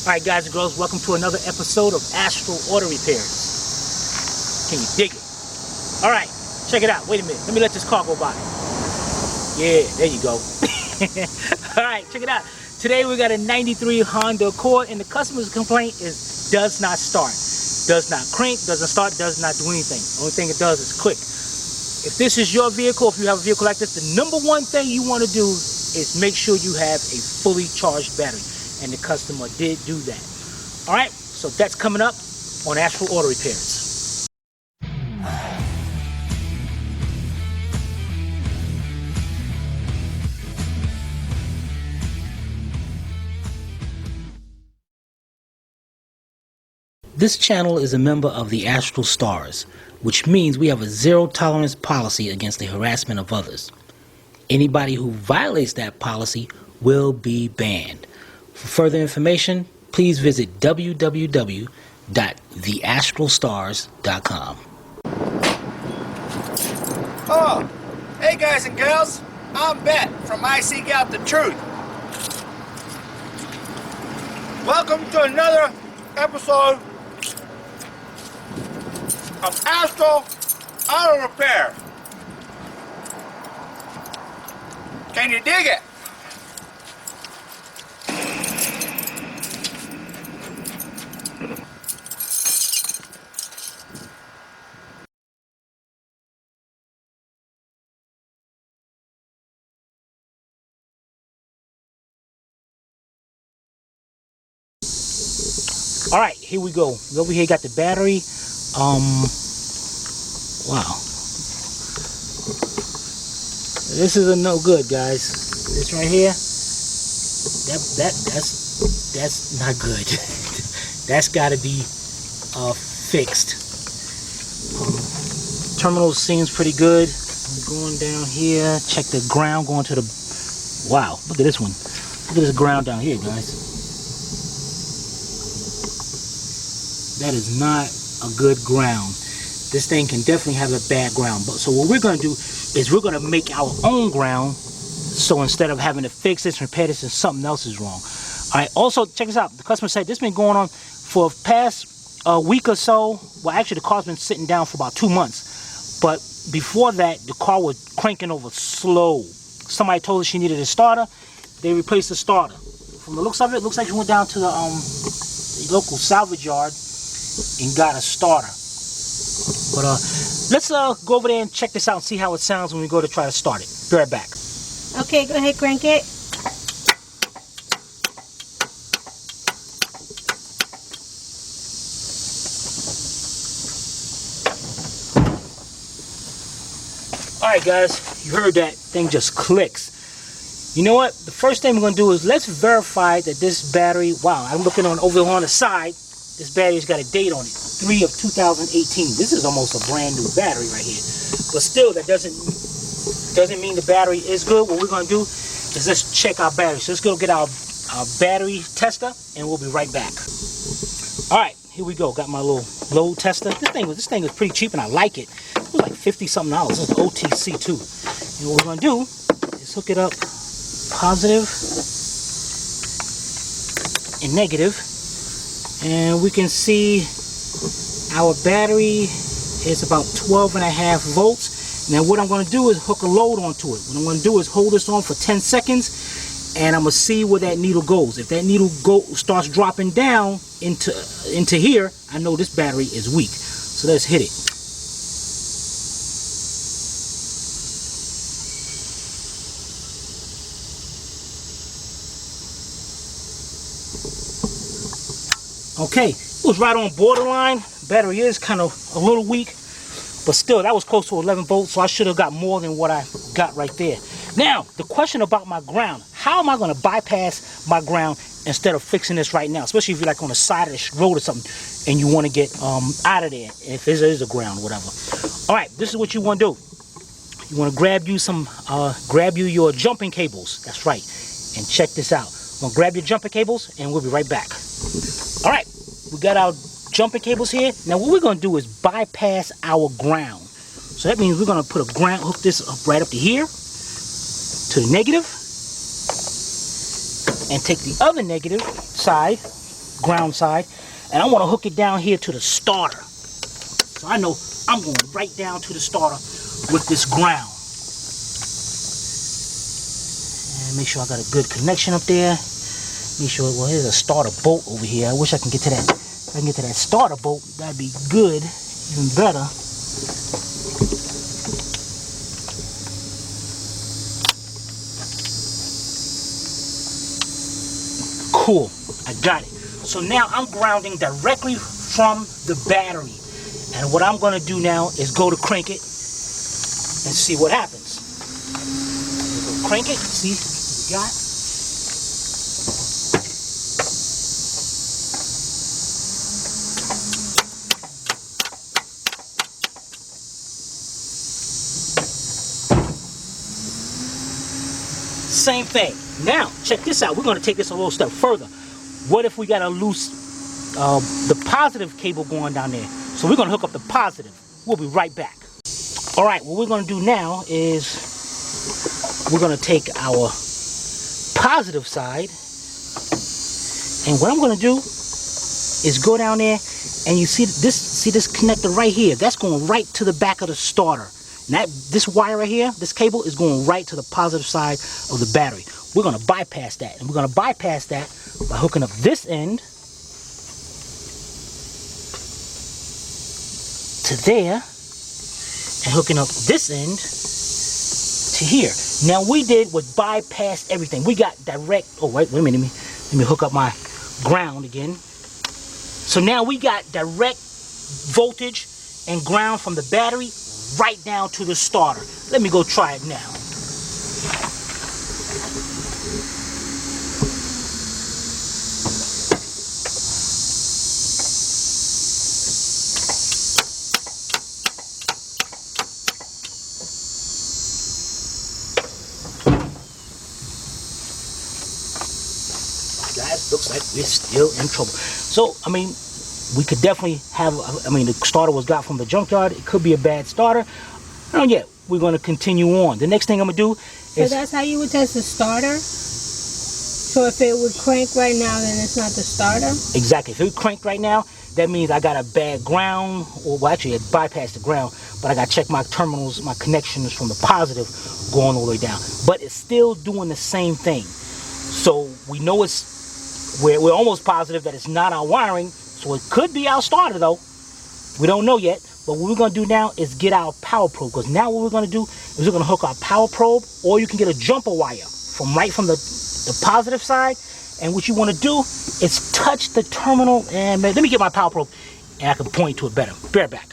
Alright guys and girls, welcome to another episode of Astral Auto Repairs. Can you dig it? Alright, check it out. Wait a minute. Let me let this car go by. Yeah, there you go. Alright, check it out. Today we got a 93 Honda Accord and the customer's complaint is does not start. Does not crank, doesn't start, does not do anything. Only thing it does is click. If this is your vehicle, if you have a vehicle like this, the number one thing you want to do is make sure you have a fully charged battery. And the customer did do that. Alright, so that's coming up on Astral Auto Repairs. This channel is a member of the Astral Stars, which means we have a zero tolerance policy against the harassment of others. Anybody who violates that policy will be banned. For further information, please visit www.theastralstars.com. Oh, hey guys and girls, I'm Bet from I Seek Out the Truth. Welcome to another episode of Astral Auto Repair. Can you dig it? All right, here we go. Over here, got the battery. Wow. This is a no good, guys. This right here, that's not good. That's got to be fixed. Terminal seems pretty good. I'm going down here. Check the ground. Going to the. Wow, look at this one. Look at this ground down here, guys. That is not a good ground. This thing can definitely have a bad ground. But so what we're going to do is we're going to make our own ground. So instead of having to fix this, repair this, and something else is wrong. All right. Also, check this out. The customer said this has been going on for the past week or so. Well, actually, the car's been sitting down for about 2 months. But before that, the car was cranking over slow. Somebody told her she needed a starter. They replaced the starter. From the looks of it, it looks like she went down to the local salvage yard and got a starter. But let's go over there and check this out and see how it sounds when we go to try to start it. Be right back. Okay, go ahead, crank it. Alright guys, you heard that thing just clicks. You know what? The first thing we're going to do is let's verify that this battery, wow, I'm looking over on the side. This battery's got a date on it, 3 of 2018. This is almost a brand new battery right here. But still, that doesn't mean the battery is good. What we're going to do is let's check our battery. So let's go get our battery tester, and we'll be right back. All right, here we go. Got my little load tester. This thing is pretty cheap, and I like it. It was like $50-something. This is OTC too. And what we're going to do is hook it up positive and negative. And we can see our battery is about 12.5 volts. Now what I'm going to do is hook a load onto it. What I'm going to do is hold this on for 10 seconds and I'm going to see where that needle goes. If that needle starts dropping down into here, I know this battery is weak. So let's hit it. Okay, it was right on borderline. Battery is kind of a little weak, but still, that was close to 11 volts, so I should have got more than what I got right there. Now, the question about my ground. How am I going to bypass my ground instead of fixing this right now? Especially if you're like on the side of the road or something and you want to get out of there, if there is a ground or whatever. All right, this is what you want to do. You want to grab you your jumping cables. That's right. And check this out. I'm going to grab your jumping cables and we'll be right back. All right, we got our jumping cables here. Now what we're going to do is bypass our ground. So that means we're going to put a ground, hook this up right up to here, to the negative, and take the other negative side ground side. And I want to hook it down here to the starter. So I know I'm going right down to the starter with this ground. And make sure I got a good connection up there. Make sure, well, here's a starter bolt over here. I wish I can get to that. If I can get to that starter bolt, that'd be good, even better. Cool, I got it. So now I'm grounding directly from the battery. And what I'm gonna do now is go to crank it and see what happens. Go crank it, see what we got. Same thing. Now, check this out. We're going to take this a little step further. What if we got a loose, the positive cable going down there? So we're going to hook up the positive. We'll be right back. All right, what we're going to do now is we're going to take our positive side. And what I'm going to do is go down there and you see this connector right here. That's going right to the back of the starter. And this wire right here, this cable is going right to the positive side of the battery. We're going to bypass that. And we're going to bypass that by hooking up this end to there and hooking up this end to here. Now we did was bypass everything. We got direct, oh wait a minute, let me hook up my ground again. So now we got direct voltage and ground from the battery right down to the starter. Let me go try it now. Guys, looks like we're still in trouble. So, I mean, we could definitely have, I mean, the starter was got from the junkyard. It could be a bad starter. And yet, we're going to continue on. The next thing I'm going to do is... So that's how you would test the starter? So if it would crank right now, then it's not the starter? Exactly. If it cranked right now, that means I got a bad ground, or well, actually it bypassed the ground, but I got to check my terminals, my connections from the positive going all the way down. But it's still doing the same thing. So we know we're almost positive that it's not our wiring. So it could be our starter though. We don't know yet. But what we're going to do now is get our power probe. Because now what we're going to do is we're going to hook our power probe. Or you can get a jumper wire from the positive side. And what you want to do is touch the terminal. And let me get my power probe. And I can point to it better. Bear back.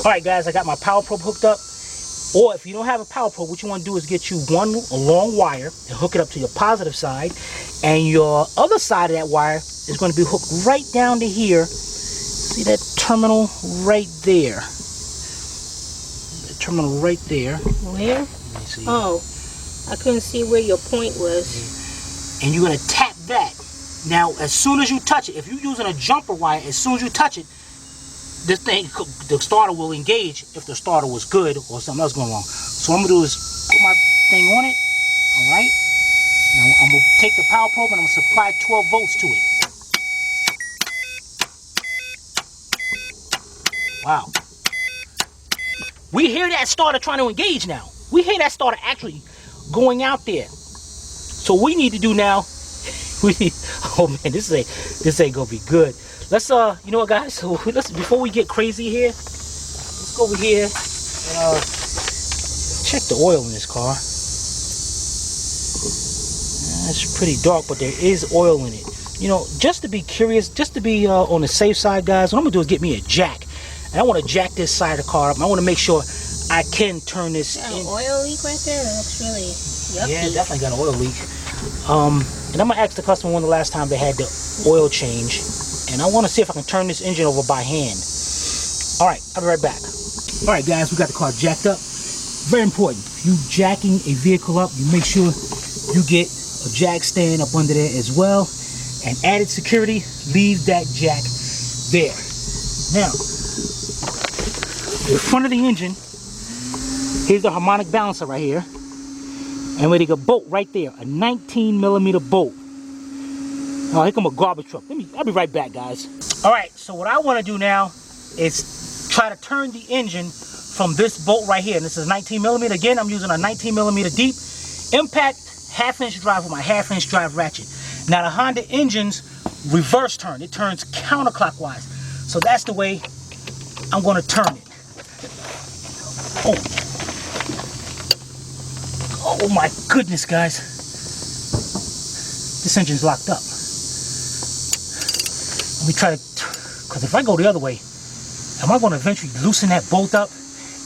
Alright guys, I got my power probe hooked up. Or if you don't have a power probe, what you want to do is get you a long wire and hook it up to your positive side. And your other side of that wire is going to be hooked right down to here. See that terminal right there? The terminal right there. Where? Let me see. Oh, I couldn't see where your point was. And you're going to tap that. Now, as soon as you touch it, if you're using a jumper wire, as soon as you touch it, this thing, the starter will engage if the starter was good or something else going wrong. So what I'm going to do is put my thing on it. Alright. Now I'm going to take the power probe and I'm going to supply 12 volts to it. Wow. We hear that starter trying to engage now. We hear that starter actually going out there. So what we need to do now, oh man, this ain't gonna be good. Let's you know what guys, so before we get crazy here, let's go over here and check the oil in this car. It's pretty dark, but there is oil in it. You know, just to be curious, just to be on the safe side, guys, what I'm gonna do is get me a jack. And I want to jack this side of the car up. I want to make sure I can turn this in. Oil leak right there? That looks really yucky. Yeah, definitely got an oil leak. And I'm going to ask the customer when the last time they had the oil change. And I want to see if I can turn this engine over by hand. Alright, I'll be right back. Alright guys, we got the car jacked up. Very important. If you jacking a vehicle up, you make sure you get a jack stand up under there as well. And added security, leave that jack there. Now, the front of the engine, here's the harmonic balancer right here. And we take a bolt right there, a 19mm bolt. Oh, here come a garbage truck. I'll be right back, guys. All right, so what I want to do now is try to turn the engine from this bolt right here. And this is 19 millimeter. Again, I'm using a 19 millimeter deep impact half-inch drive with my half-inch drive ratchet. Now the Honda engine's reverse turn. It turns counterclockwise. So that's the way I'm going to turn it. Oh my goodness, guys. This engine's locked up. Let me try to, because if I go the other way, am I going to eventually loosen that bolt up?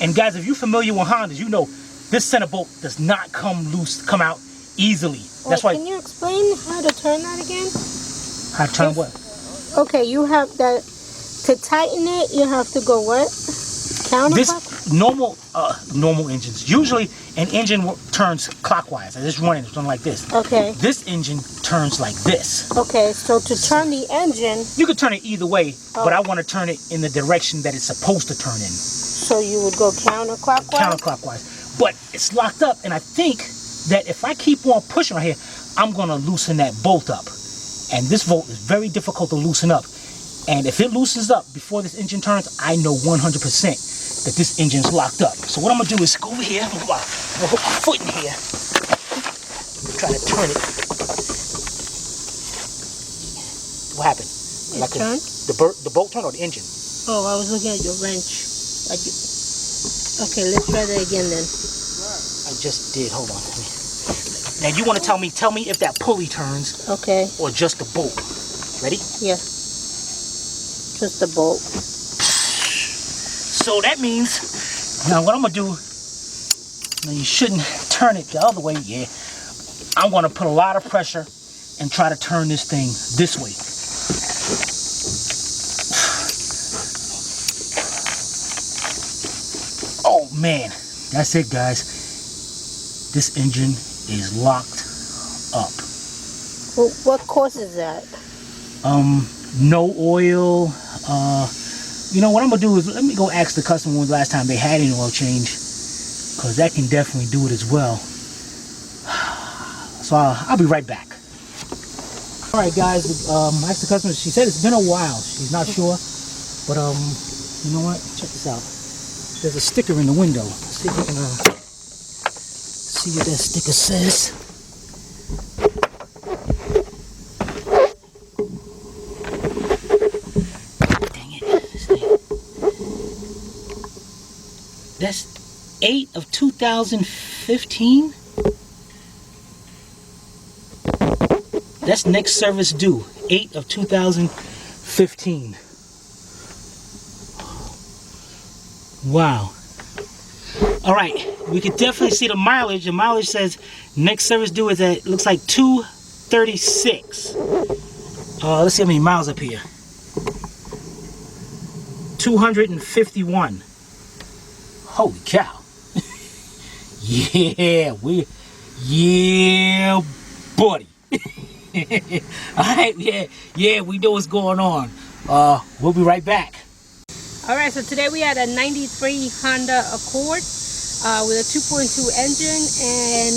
And guys, if you're familiar with Hondas, you know this center bolt does not come out easily. That's why. Can you explain how to turn that again? How to turn what? Okay, you have that, to tighten it, you have to go what? Counterclockwise? This normal engines. Usually an engine turns clockwise. I just run it like this. Okay. This engine turns like this. Okay, so to turn the engine, you could turn it either way, but I want to turn it in the direction that it's supposed to turn in. So you would go counterclockwise? Counterclockwise. But it's locked up, and I think that if I keep on pushing right here, I'm going to loosen that bolt up. And this bolt is very difficult to loosen up. And if it loosens up before this engine turns, I know 100% that this engine's locked up. So what I'm going to do is go over here, I'm going to hook my foot in here, try to turn it. What happened? It turned? The bolt turned or the engine? Oh, I was looking at your wrench. Okay, let's try that again then. I just did. Hold on. Now you want to tell me if that pulley turns. Okay. Or just the bolt. Ready? Yeah. Just the bolt. So that means, now what I'm going to do, now you shouldn't turn it the other way. Yeah. I'm going to put a lot of pressure and try to turn this thing this way. Oh man, that's it, guys. This engine is locked up. Well, what causes that? No oil. You know what I'm gonna do is let me go ask the customer when the last time they had an oil change, because that can definitely do it as well. So I'll be right back. All right, guys. I asked the customer. She said it's been a while. She's not sure, but you know what? Check this out. There's a sticker in the window. Let's see if we can see what that sticker says. Dang it, this thing. That's 8 of 2015. That's next service due, 8 of 2015. Wow. All right, we can definitely see the mileage. The mileage says next service due is at, looks like 236. Let's see how many miles up here. 251. Holy cow. Yeah, yeah, buddy. Alright, yeah, we know what's going on. We'll be right back. Alright, so today we had a 93 Honda Accord with a 2.2 engine, and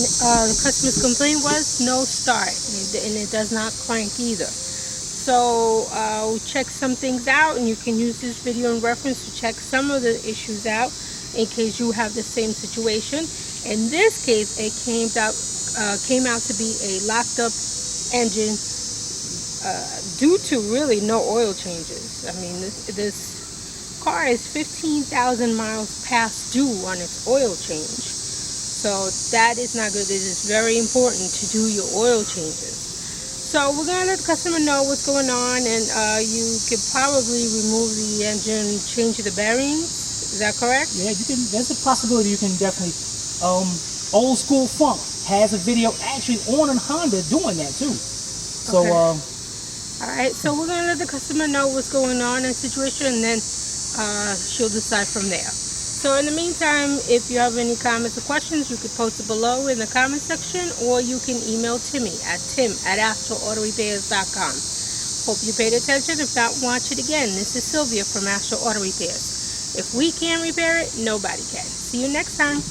the customer's complaint was no start, and it does not crank either. So we checked some things out, and you can use this video in reference to check some of the issues out in case you have the same situation. In this case, it came out to be a locked up engine due to really no oil changes. I mean, this car is 15,000 miles past due on its oil change. So that is not good. It is very important to do your oil changes. So we're going to let the customer know what's going on, and you could probably remove the engine, change the bearings. Is that correct? Yeah, you can. There's a possibility you can definitely. Old School Funk has a video actually on a Honda doing that too. So okay. All right, so we're going to let the customer know what's going on in the situation, and then she'll decide from there. So in the meantime, if you have any comments or questions, you could post it below in the comment section, or you can email Timmy at tim@astralautorepairs.com. Hope you paid attention. If not, watch it again. This is Sylvia from Astral Auto Repairs. If we can't repair it, nobody can. See you next time.